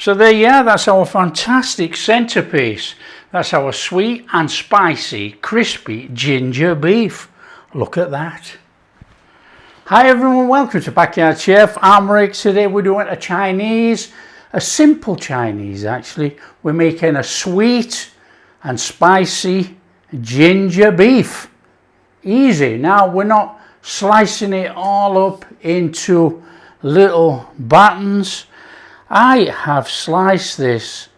So there you are, that's our fantastic centerpiece. That's our sweet and spicy, crispy ginger beef. Look at that. Hi everyone, welcome to Backyard Chef. I'm Rick. Today we're doing a Chinese, a simple Chinese actually. We're making a sweet and spicy ginger beef. Easy. Now we're not slicing it all up into little battens. I have sliced this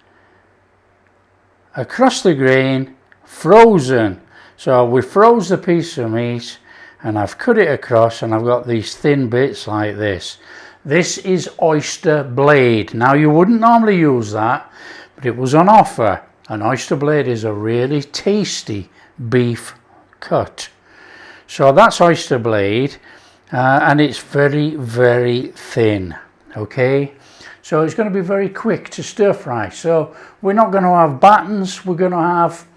across the grain, frozen. So we froze the piece of meat and I've cut it across and I've got these thin bits like this. This is oyster blade. Now you wouldn't normally use that, but it was on offer. An oyster blade is a really tasty beef cut. So that's oyster blade and it's very, very thin. Okay. So it's going to be very quick to stir fry. So we're not going to have battens, we're going to have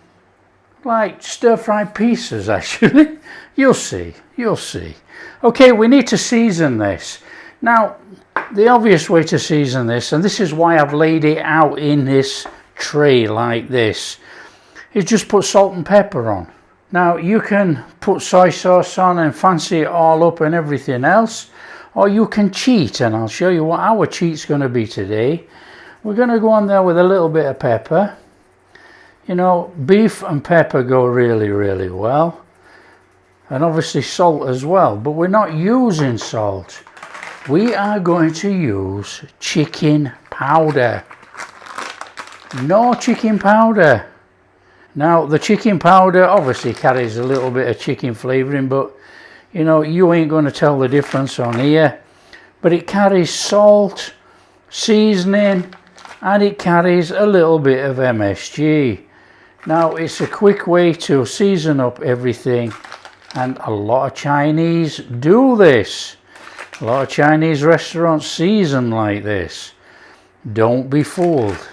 like stir fried pieces actually. You'll see, you'll see. Okay, we need to season this. Now, the obvious way to season this, and this is why I've laid it out in this tray like this, is just put salt and pepper on. Now, you can put soy sauce on and fancy it all up and everything else. Or you can cheat, and I'll show you what our cheat's going to be today. We're going to go on there with a little bit of pepper. You know, beef and pepper go really, really well. And obviously salt as well, but we're not using salt. We are going to use chicken powder. No chicken powder. Now, the chicken powder obviously carries a little bit of chicken flavouring, but you know, you ain't going to tell the difference on here. But it carries salt, seasoning, and it carries a little bit of MSG. Now, it's a quick way to season up everything, and a lot of Chinese do this. A lot of Chinese restaurants season like this. Don't be fooled.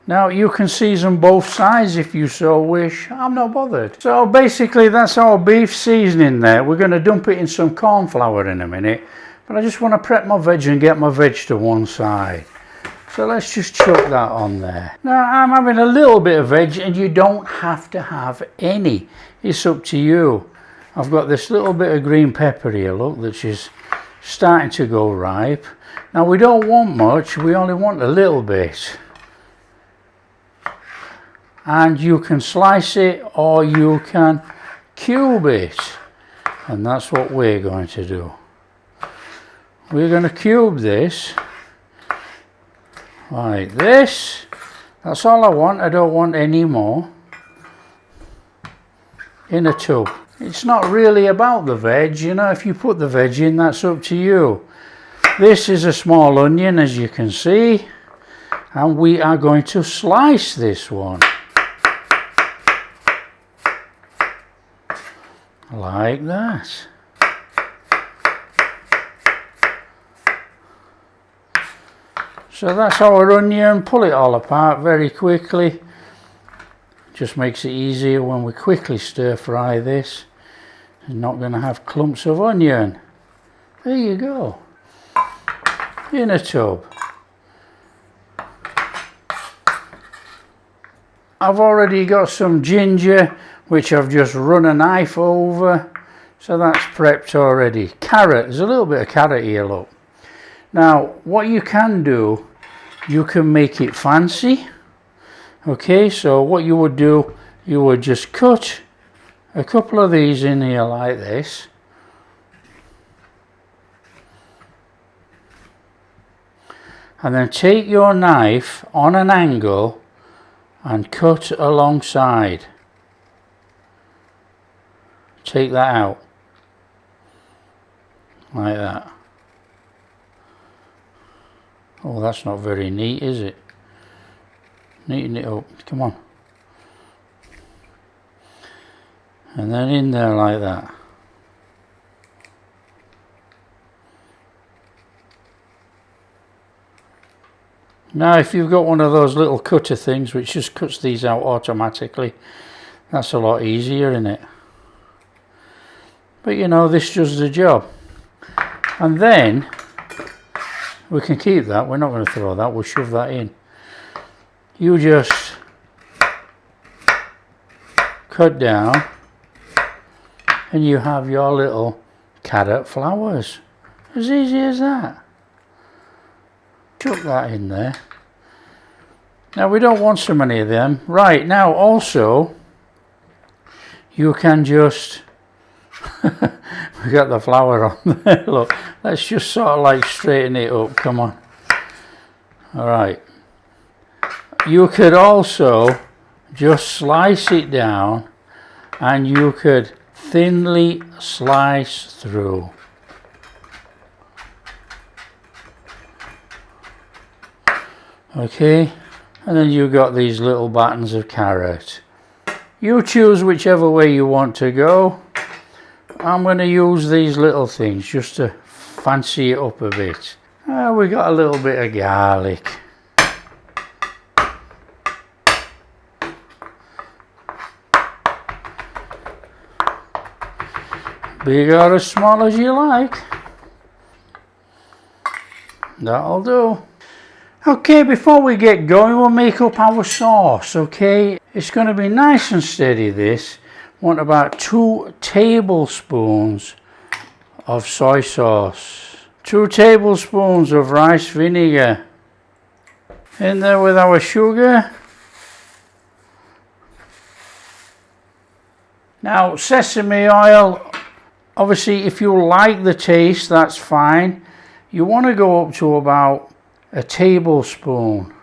Now you can season both sides if you so wish. I'm not bothered. So basically that's our beef seasoning there. We're going to dump it in some corn flour in a minute. But I just want to prep my veg and get my veg to one side. So let's just chuck that on there. Now I'm having a little bit of veg and you don't have to have any. It's up to you. I've got this little bit of green pepper here, look, which is starting to go ripe. Now we don't want much, we only want a little bit. And you can slice it or you can cube it, and that's what we're going to do. We're going to cube this like this. That's all I want. I don't want any more. In a tub. It's not really about the veg, you know. If you put the veg in, that's up to you. This is a small onion, as you can see, and we are going to slice this one like that. So that's our onion. Pull it all apart very quickly. Just makes it easier when we quickly stir fry this. You're not going to have clumps of onion. There you go. In a tub. I've already got some ginger which I've just run a knife over, so that's prepped already. Carrot, there's a little bit of carrot here, look. Now, what you can do, you can make it fancy. Okay, so what you would do, you would just cut a couple of these in here like this. And then take your knife on an angle and cut alongside. Take that out like that. Oh, that's not very neat, is it? Neaten it up, come on. And then in there like that. Now if you've got one of those little cutter things which just cuts these out automatically, that's a lot easier, isn't it? But you know, this does the job. And then We can keep that. We're not going to throw that. We'll shove that in. You just cut down and you have your little carrot flowers. As easy as that. Chuck that in there. Now we don't want so many of them. Right, now also you can just we got the flour on there. Look, let's just sort of like straighten it up. Come on. Alright. You could also just slice it down and you could thinly slice through. Okay, and then you've got these little battens of carrot. You choose whichever way you want to go. I'm going to use these little things just to fancy it up a bit. We got a little bit of garlic. Big or as small as you like. That'll do. Okay, before we get going, we'll make up our sauce, okay? It's going to be nice and steady, this. Want about 2 tablespoons of soy sauce. 2 tablespoons of rice vinegar. In there with our sugar. Now, sesame oil, obviously if you like the taste, that's fine. You want to go up to about a tablespoon.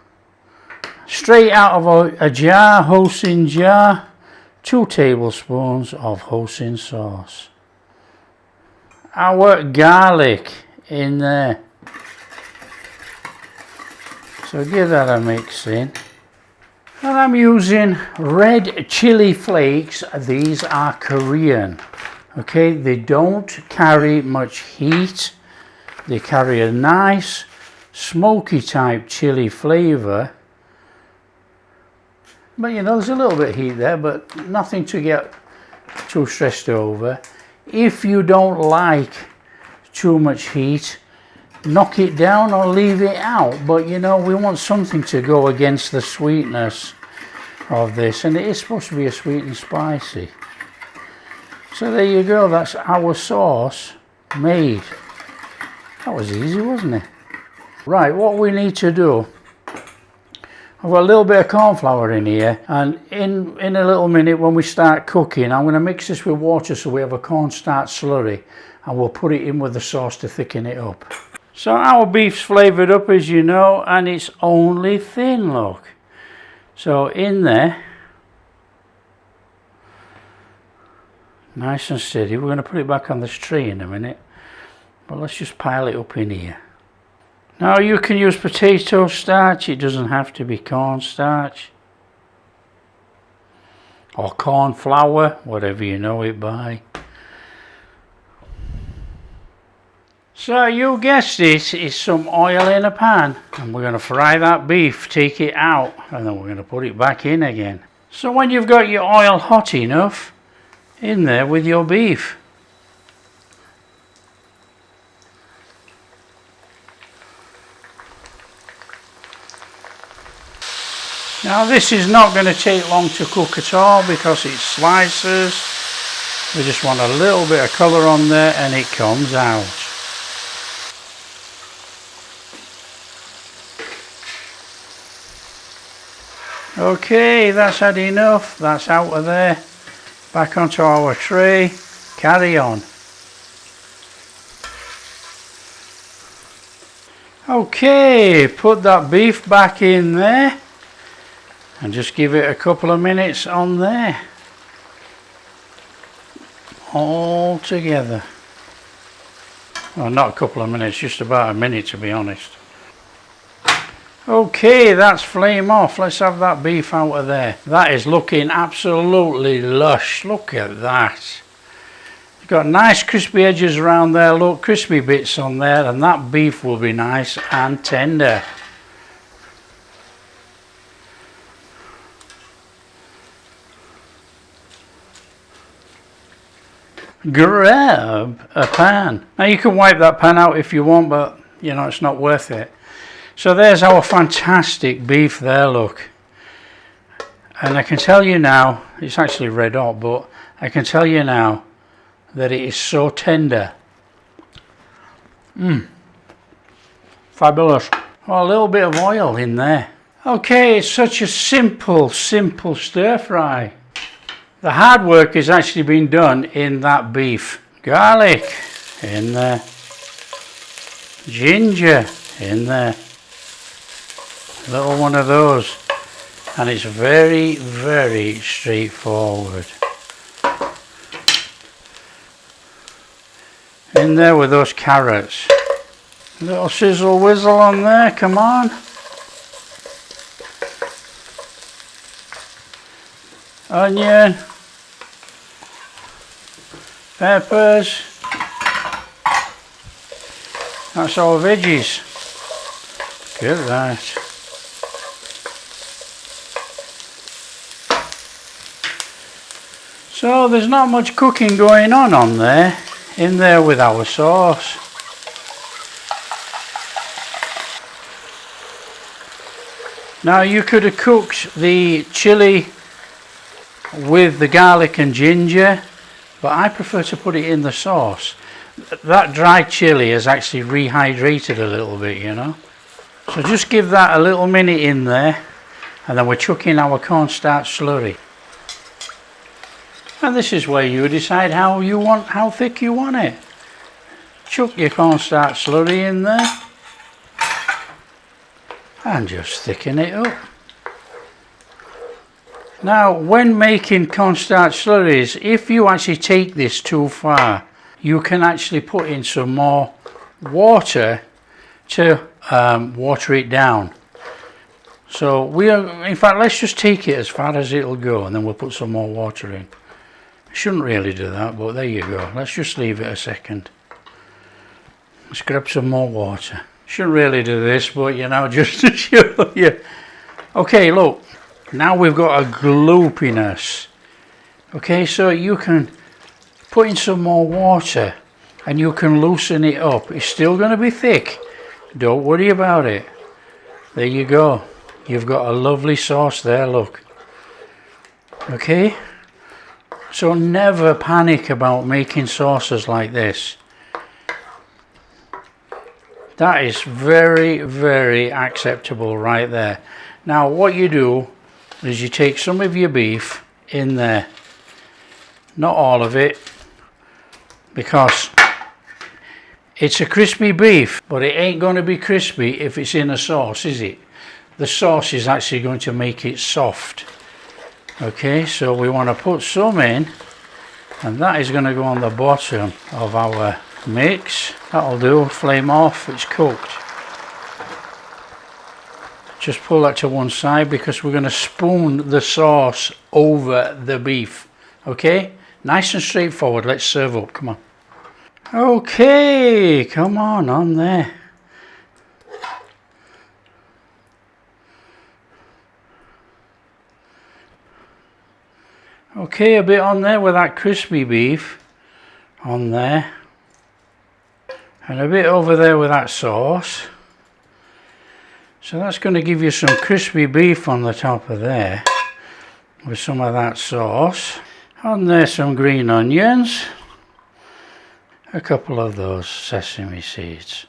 Straight out of a jar, hoisin jar. 2 tablespoons of hoisin sauce. Our garlic in there. So give that a mix in. And I'm using red chili flakes. These are Korean. Okay, they don't carry much heat. They carry a nice smoky type chili flavour. But you know, there's a little bit of heat there, but nothing to get too stressed over. If you don't like too much heat, knock it down or leave it out. But you know, we want something to go against the sweetness of this, and it is supposed to be a sweet and spicy. So there you go, that's our sauce made. That was easy, wasn't it? Right, what we need to do, I've got a little bit of corn flour in here, and in a little minute when we start cooking, I'm going to mix this with water so we have a cornstarch slurry, and we'll put it in with the sauce to thicken it up. So our beef's flavoured up, as you know, and it's only thin, look. So in there, nice and steady. We're going to put it back on this tree in a minute, but let's just pile it up in here. Now you can use potato starch, it doesn't have to be cornstarch. Or corn flour, whatever you know it by. So you guessed it, it's some oil in a pan. And we're going to fry that beef, take it out, and then we're going to put it back in again. So when you've got your oil hot enough, in there with your beef. Now this is not going to take long to cook at all because it's slices. We just want a little bit of colour on there and it comes out. Okay, that's had enough. That's out of there. Back onto our tray. Carry on. Okay, put that beef back in there. And just give it a couple of minutes on there. All together. Well, not a couple of minutes, just about a minute to be honest. Okay, that's flame off. Let's have that beef out of there. That is looking absolutely lush. Look at that. It's got nice crispy edges around there. Look, crispy bits on there, and that beef will be nice and tender. Grab a pan. Now you can wipe that pan out if you want, but you know, it's not worth it. So there's our fantastic beef there, look. And I can tell you now, it's actually red hot, but I can tell you now that it is so tender. Fabulous. Oh, a little bit of oil in there. Okay, it's such a simple stir fry. The hard work has actually been done in that beef. Garlic in there. Ginger in there. Little one of those. And it's very, very straightforward. In there with those carrots. Little sizzle whizzle on there, come on. Onion. Peppers. That's our veggies. Look at that. So there's not much cooking going on there. In there with our sauce. Now you could have cooked the chili with the garlic and ginger, but I prefer to put it in the sauce. That dry chili has actually rehydrated a little bit, you know. So just give that a little minute in there, and then we're chucking our cornstarch slurry. And this is where you decide how thick you want it. Chuck your cornstarch slurry in there and just thicken it up. Now, when making cornstarch slurries, if you actually take this too far, you can actually put in some more water to water it down. So in fact, let's just take it as far as it'll go, and then we'll put some more water in. Shouldn't really do that, but there you go. Let's just leave it a second. Let's grab some more water. Shouldn't really do this, but you know, just to show you. Okay, look. Now we've got a gloopiness. Okay, so you can put in some more water and you can loosen it up. It's still going to be thick. Don't worry about it. There you go. You've got a lovely sauce there, look. Okay? So never panic about making sauces like this. That is very, very acceptable right there. Now what you do is you take some of your beef in there. Not all of it, because it's a crispy beef, but it ain't going to be crispy if it's in a sauce, is it? The sauce is actually going to make it soft. Okay, so we want to put some in, and that is going to go on the bottom of our mix. That'll do. Flame off, it's cooked. Just pull that to one side because we're going to spoon the sauce over the beef. Okay, nice and straightforward. Let's serve up, come on. Okay, come on there. Okay, a bit on there with that crispy beef on there, and a bit over there with that sauce. So that's going to give you some crispy beef on the top of there with some of that sauce. On there some green onions, a couple of those sesame seeds,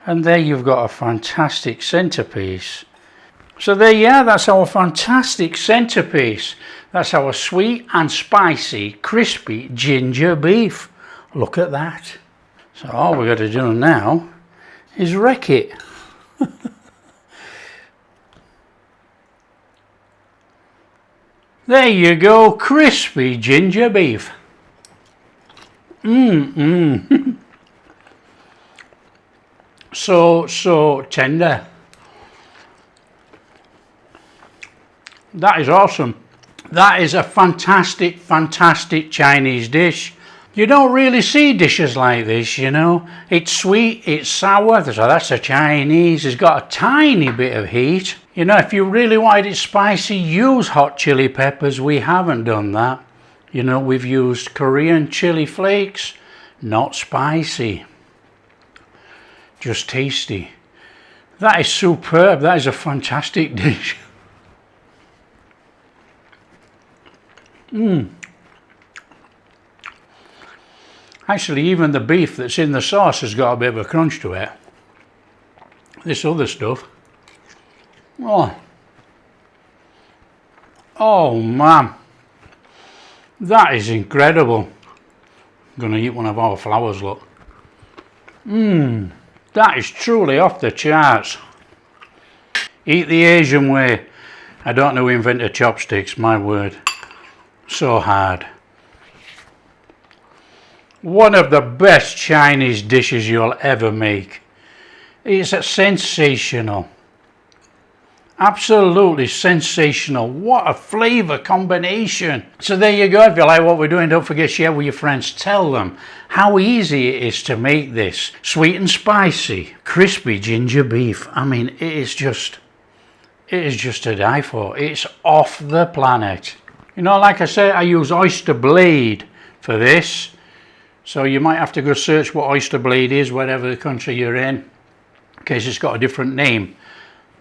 and there you've got a fantastic centerpiece. So there you are, that's our fantastic centerpiece. That's our sweet and spicy, crispy ginger beef. Look at that. So all we've got to do now is wreck it. There you go, crispy ginger beef. So tender. That is awesome. That is a fantastic Chinese dish. You don't really see dishes like this, you know. It's sweet, it's sour, so that's a Chinese. It's got a tiny bit of heat. You know, if you really wanted it spicy, use hot chili peppers. We haven't done that. You know, we've used Korean chili flakes, not spicy. just tasty. That is superb. That is a fantastic dish. Actually, even the beef that's in the sauce has got a bit of a crunch to it. This other stuff. Oh man, that is incredible. I'm gonna eat one of our flowers, look. That is truly off the charts. Eat the Asian way. I don't know who invented chopsticks, my word. So hard. One of the best Chinese dishes you'll ever make. It's sensational. Absolutely sensational. What a flavour combination. So there you go. If you like what we're doing, don't forget to share with your friends. Tell them how easy it is to make this. Sweet and spicy, crispy ginger beef. I mean, it is just to die for. It's off the planet. You know, like I said, I use oyster blade for this. So you might have to go search what oyster blade is, whatever the country you're in case it's got a different name.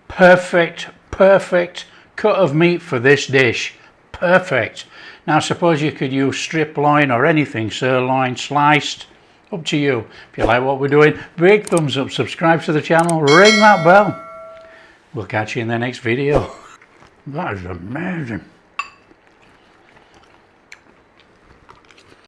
Perfect cut of meat for this dish. Perfect. Now I suppose you could use strip loin or anything, sirloin, sliced, up to you. If you like what we're doing, big thumbs up, subscribe to the channel, ring that bell. We'll catch you in the next video. That is amazing.